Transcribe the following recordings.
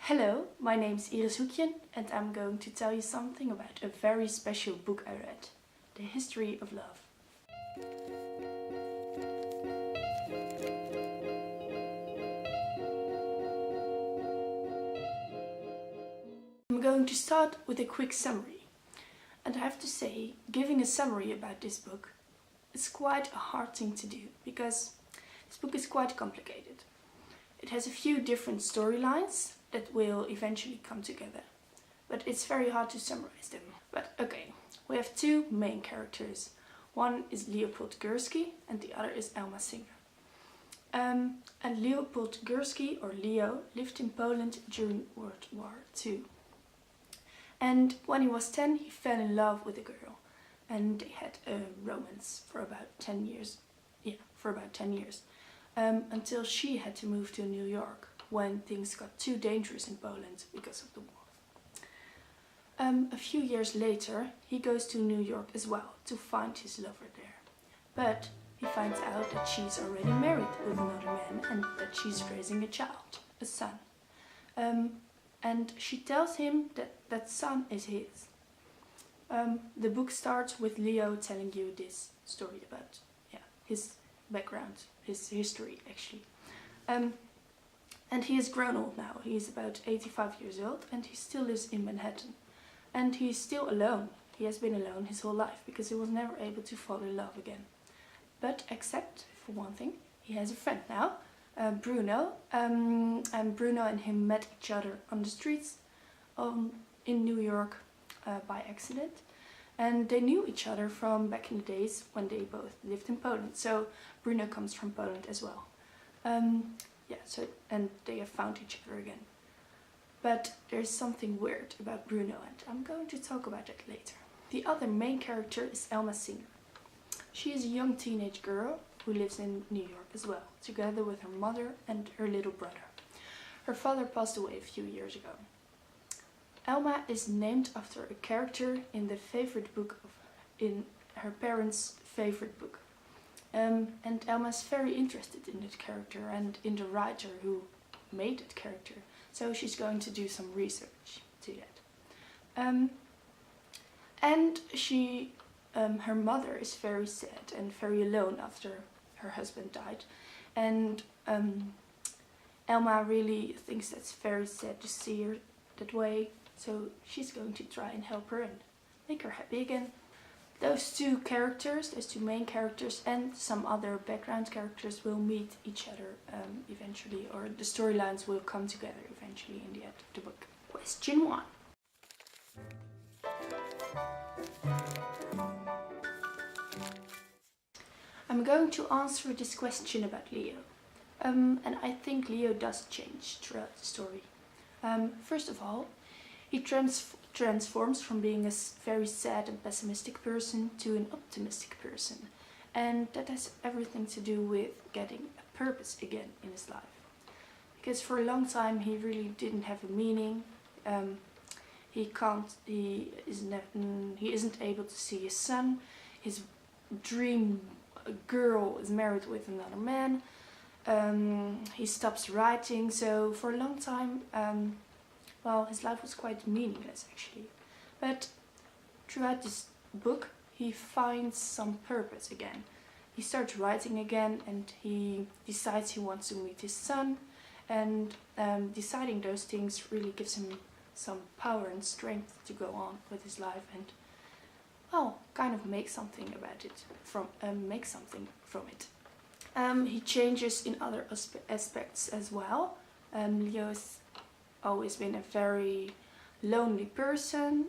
Hello, my name is Iris Hoekjen and I'm going to tell you something about a very special book I read, The History of Love. I'm going to start with a quick summary. And I have to say, giving a summary about this book is quite a hard thing to do because this book is quite complicated. It has a few different storylines that will eventually come together, but it's very hard to summarize them. But okay, we have two main characters. One is Leopold Gursky and the other is Elma Singer. And Leopold Gursky, or Leo, lived in Poland during World War II. And when he was 10, he fell in love with a girl and they had a romance for about 10 years. Until she had to move to New York when things got too dangerous in Poland because of the war. A few years later, he goes to New York as well to find his lover there. But he finds out that she's already married with another man and that she's raising a child, a son. And she tells him that that son is his. The book starts with Leo telling you this story about his background, his history actually. And he is grown old now. He is about 85 years old and he still lives in Manhattan. And he's still alone. He has been alone his whole life because he was never able to fall in love again. But except for one thing, he has a friend now, Bruno. And Bruno and him met each other on the streets in New York by accident. And they knew each other from back in the days when they both lived in Poland. So Bruno comes from Poland as well. And they have found each other again. But there's something weird about Bruno and I'm going to talk about that later. The other main character is Elma Singer. She is a young teenage girl who lives in New York as well, together with her mother and her little brother. Her father passed away a few years ago. Elma is named after a character in in her parents' favorite book. And Elma is very interested in that character and in the writer who made that character. So she's going to do some research to that. And her mother is very sad and very alone after her husband died. And Elma really thinks that's very sad to see her that way. So she's going to try and help her and make her happy again. Those two main characters and some other background characters will meet each other eventually, or the storylines will come together eventually in the end of the book. Question 1. I'm going to answer this question about Leo. And I think Leo does change throughout the story. First of all, he transforms from being a very sad and pessimistic person to an optimistic person. And that has everything to do with getting a purpose again in his life. Because for a long time he really didn't have a meaning. He isn't able to see his son. His dream girl is married with another man. He stops writing, so for a long time his life was quite meaningless actually. But throughout this book he finds some purpose again. He starts writing again and he decides he wants to meet his son, and deciding those things really gives him some power and strength to go on with his life and kind of make something about it, make something from it. He changes in other aspects as well. Leo has always been a very lonely person.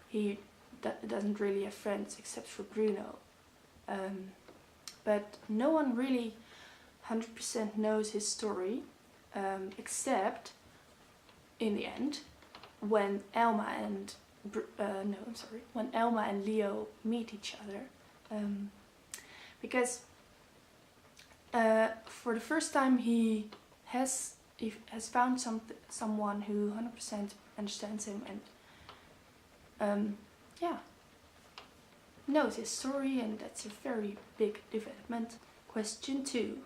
He doesn't really have friends except for Bruno. But no one really 100% knows his story, except in the end when Elma and Leo meet each other. Because for the first time he has found someone who 100% understands him and knows his story, and that's a very big development. Question 2.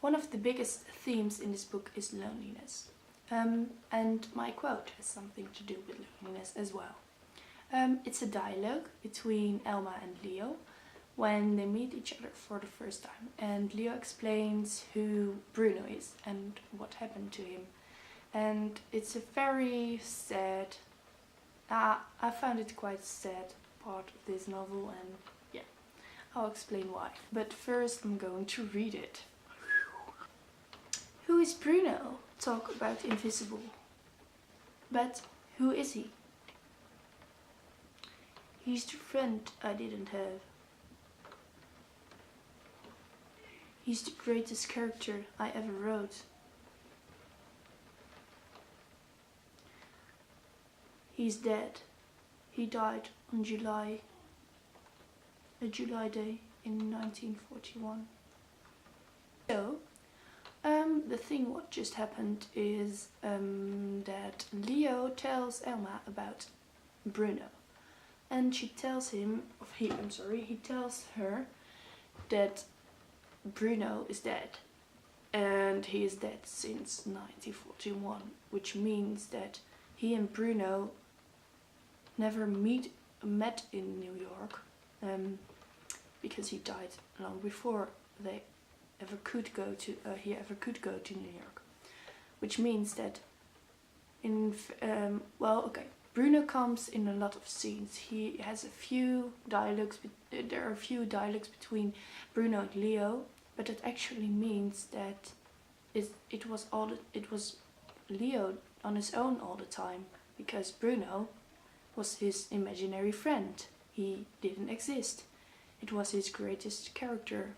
One of the biggest themes in this book is loneliness. And my quote has something to do with loneliness as well. It's a dialogue between Elma and Leo when they meet each other for the first time. And Leo explains who Bruno is and what happened to him. And it's a very sad, I found it quite sad part of this novel, and yeah, I'll explain why. But first I'm going to read it. Who is Bruno? Talk about invisible. But who is he? He's the friend I didn't have. He's the greatest character I ever wrote. He's dead. He died on a July day in 1941. So, the thing what just happened is that Leo tells Elma about Bruno, and she tells him, he tells her that Bruno is dead, and he is dead since 1941, which means that he and Bruno never met in New York, because he died long before he ever could go to New York, which means that Bruno comes in a lot of scenes. He has a few dialogues. There are a few dialogues between Bruno and Leo, but it actually means that it was Leo on his own all the time, because Bruno was his imaginary friend. He didn't exist. It was his greatest character.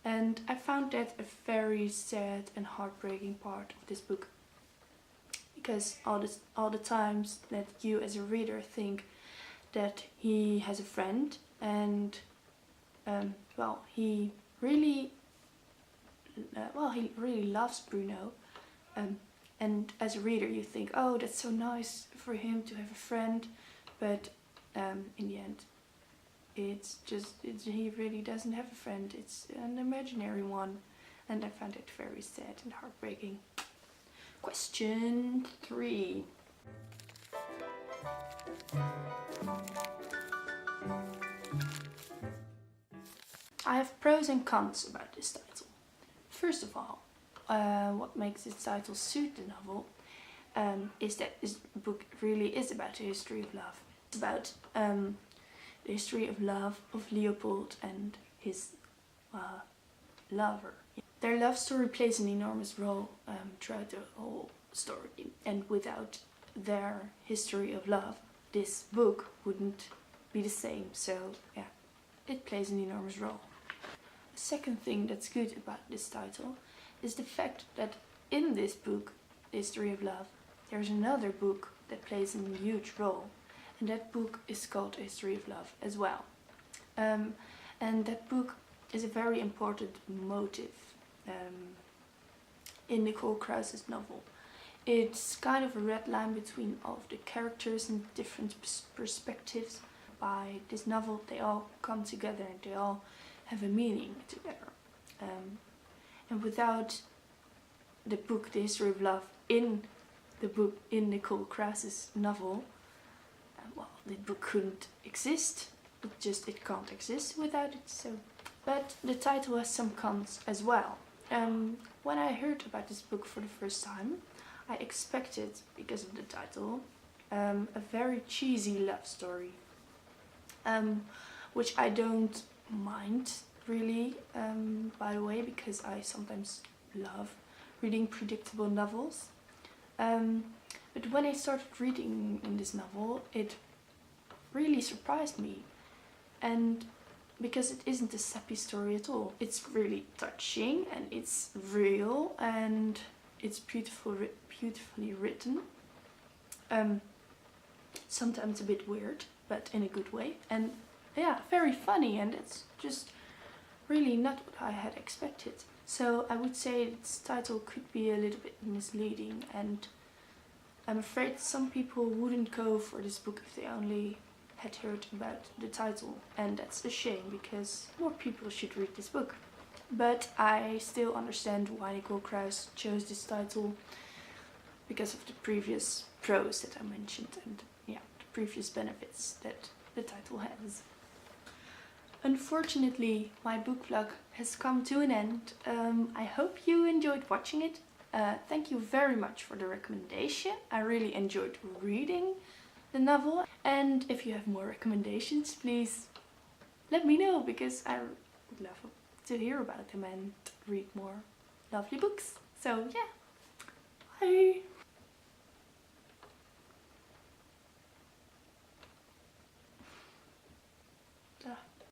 And I found that a very sad and heartbreaking part of this book, because all the times that you as a reader think that he has a friend, and he really loves Bruno, and as a reader you think, oh, that's so nice for him to have a friend, but in the end he really doesn't have a friend. It's an imaginary one, and I found it very sad and heartbreaking. Question 3. I have pros and cons about this title. First of all, what makes this title suit the novel is that this book really is about the history of love. It's about the history of love of Leopold and his lover. Their love story plays an enormous role throughout the whole story, and without their history of love, this book wouldn't be the same. So yeah, it plays an enormous role. The second thing that's good about this title is the fact that in this book, The History of Love, there's another book that plays a huge role, and that book is called A History of Love as well. And that book is a very important motive in Nicole Krauss's novel. It's kind of a red line between all of the characters and different perspectives. By this novel, they all come together and they all have a meaning together. And without the book The History of Love in Nicole Krauss's novel, the book couldn't exist. It can't exist without it. So, but the title has some cons as well. When I heard about this book for the first time, I expected, because of the title, a very cheesy love story, which I don't mind really, by the way, because I sometimes love reading predictable novels. But when I started reading in this novel, it really surprised me, and because it isn't a sappy story at all. It's really touching, and it's real, and it's beautifully written. Sometimes a bit weird, but in a good way, and yeah, very funny, and it's just really not what I had expected. So I would say its title could be a little bit misleading, and I'm afraid some people wouldn't go for this book if they only had heard about the title, and that's a shame, because more people should read this book. but I still understand why Nicole Krauss chose this title because of the previous pros that I mentioned and yeah, the previous benefits that the title has. Unfortunately, my book vlog has come to an end. I hope you enjoyed watching it. Thank you very much for the recommendation. I really enjoyed reading the novel, and if you have more recommendations, please let me know, because I would love to hear about them and read more lovely books. So yeah, bye!